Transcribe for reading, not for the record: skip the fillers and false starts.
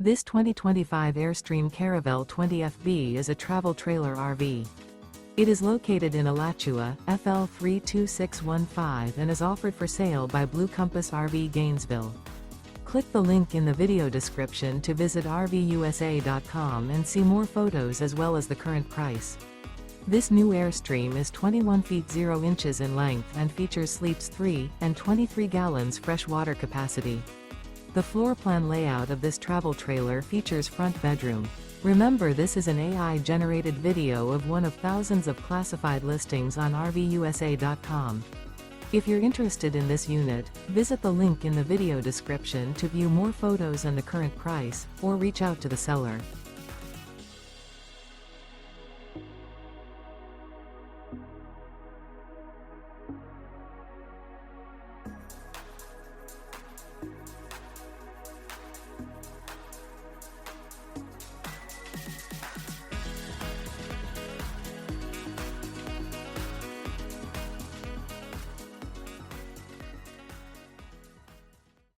This 2025 Airstream Caravel 20FB is a travel trailer RV. It is located in Alachua, FL 32615 and is offered for sale by Blue Compass RV Gainesville. Click the link in the video description to visit RVUSA.com and see more photos as well as the current price. This new Airstream is 21 feet 0 inches in length and features sleeps 3 and 23 gallons fresh water capacity. The floor plan layout of this travel trailer features front bedroom. Remember, this is an AI-generated video of one of thousands of classified listings on RVUSA.com. If you're interested in this unit, visit the link in the video description to view more photos and the current price, or reach out to the seller.